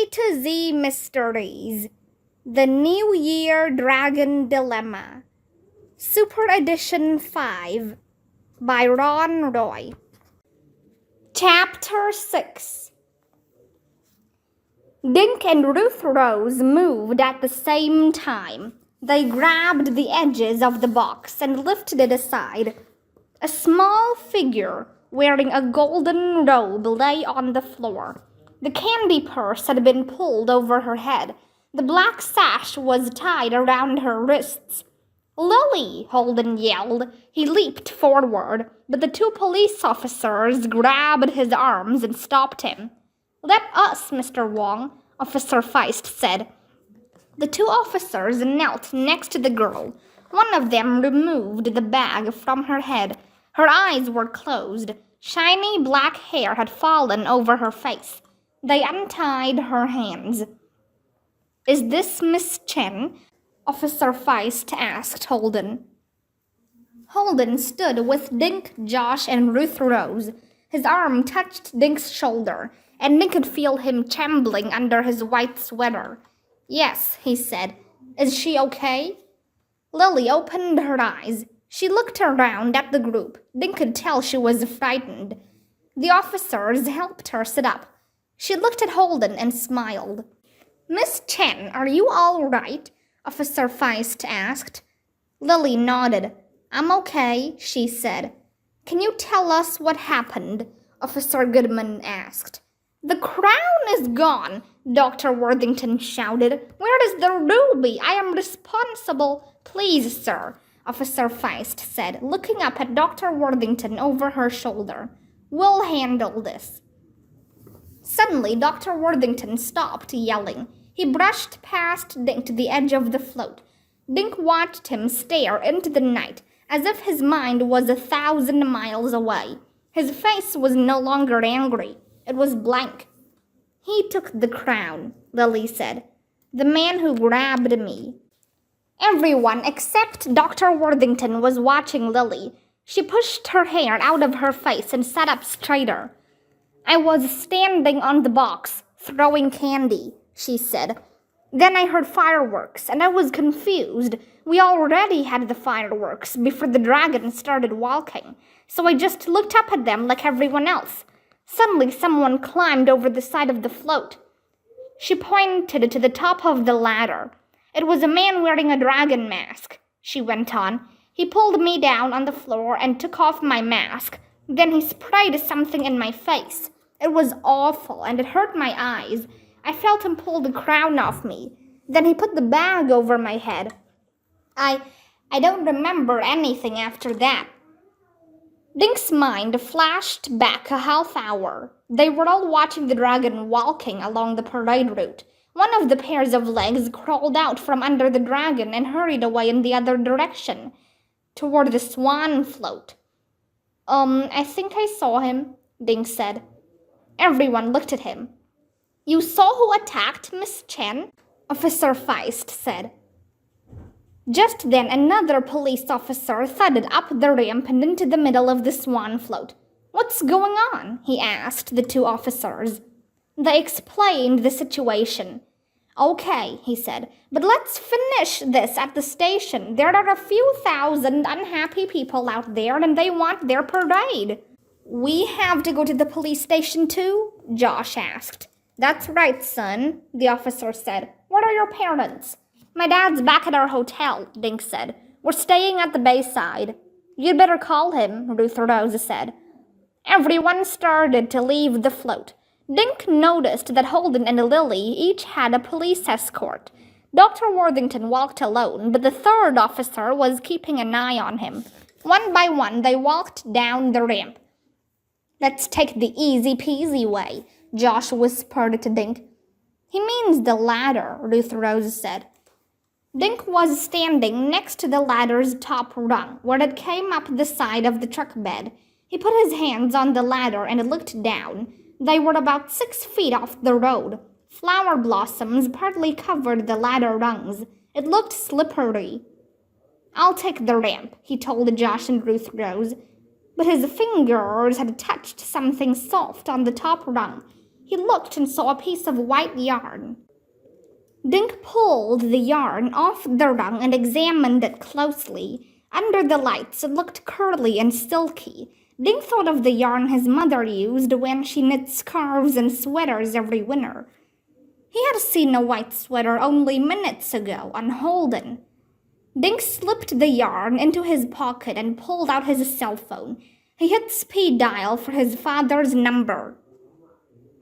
A to Z Mysteries, The New Year Dragon Dilemma, Super Edition 5 by Ron Roy. Chapter 6. Dink and Ruth Rose moved at the same time. They grabbed the edges of the box and lifted it aside. A small figure wearing a golden robe lay on the floor. The candy purse had been pulled over her head. The black sash was tied around her wrists. "Lily!" Holden yelled. He leaped forward, but the two police officers grabbed his arms and stopped him. "Let us, Mr. Wong," Officer Feist said. The two officers knelt next to the girl. One of them removed the bag from her head. Her eyes were closed. Shiny black hair had fallen over her face. They untied her hands. "Is this Miss Chen?" Officer Feist asked Holden. Holden stood with Dink, Josh, and Ruth Rose. His arm touched Dink's shoulder, and Dink could feel him trembling under his white sweater. "Yes," he said. "Is she okay?" Lily opened her eyes. She looked around at the group. Dink could tell she was frightened. The officers helped her sit up. She looked at Holden and smiled. "Miss Chen, are you all right?" Officer Feist asked. Lily nodded. "I'm okay," she said. "Can you tell us what happened?" Officer Goodman asked. "The crown is gone," Dr. Worthington shouted. "Where is the ruby? I am responsible." "Please, sir," Officer Feist said, looking up at Dr. Worthington over her shoulder. "We'll handle this." Suddenly, Dr. Worthington stopped yelling. He brushed past Dink to the edge of the float. Dink watched him stare into the night, as if his mind was 1,000 miles away. His face was no longer angry. It was blank. "He took the crown," Lily said. "The man who grabbed me." Everyone except Dr. Worthington was watching Lily. She pushed her hair out of her face and sat up straighter. "I was standing on the box, throwing candy," she said. "Then I heard fireworks, and I was confused. We already had the fireworks before the dragon started walking, so I just looked up at them like everyone else. Suddenly someone climbed over the side of the float." She pointed to the top of the ladder. "It was a man wearing a dragon mask," she went on. "He pulled me down on the floor and took off my mask. Then he sprayed something in my face. It was awful, and it hurt my eyes. I felt him pull the crown off me. Then he put the bag over my head. I don't remember anything after that." Dink's mind flashed back a half hour. They were all watching the dragon walking along the parade route. One of the pairs of legs crawled out from under the dragon and hurried away in the other direction, toward the swan float. I think I saw him," Dink said. Everyone looked at him. "You saw who attacked Miss Chen?" Officer Feist said. Just then another police officer thudded up the ramp and into the middle of the swan float. "What's going on?" he asked the two officers. They explained the situation. "Okay," he said, "but let's finish this at the station. There are a few thousand unhappy people out there, and they want their parade." "We have to go to the police station too?" Josh asked. "That's right, son," the officer said. "Where are your parents?" "My dad's back at our hotel," Dink said. "We're staying at the Bayside." "You'd better call him," Ruth Rose said. Everyone started to leave the float. Dink noticed that Holden and Lily each had a police escort. Dr. Worthington walked alone, but the third officer was keeping an eye on him. One by one, they walked down the ramp. "Let's take the easy-peasy way," Josh whispered to Dink. "He means the ladder," Ruth Rose said. Dink was standing next to the ladder's top rung, where it came up the side of the truck bed. He put his hands on the ladder and looked down. They were about 6 feet off the road. Flower blossoms partly covered the ladder rungs. It looked slippery. "I'll take the ramp," he told Josh and Ruth Rose. But his fingers had touched something soft on the top rung. He looked and saw a piece of white yarn. Dink pulled the yarn off the rung and examined it closely. Under the lights, it looked curly and silky. Dink thought of the yarn his mother used when she knit scarves and sweaters every winter. He had seen a white sweater only minutes ago on Holden. Dink slipped the yarn into his pocket and pulled out his cell phone. He hit speed dial for his father's number.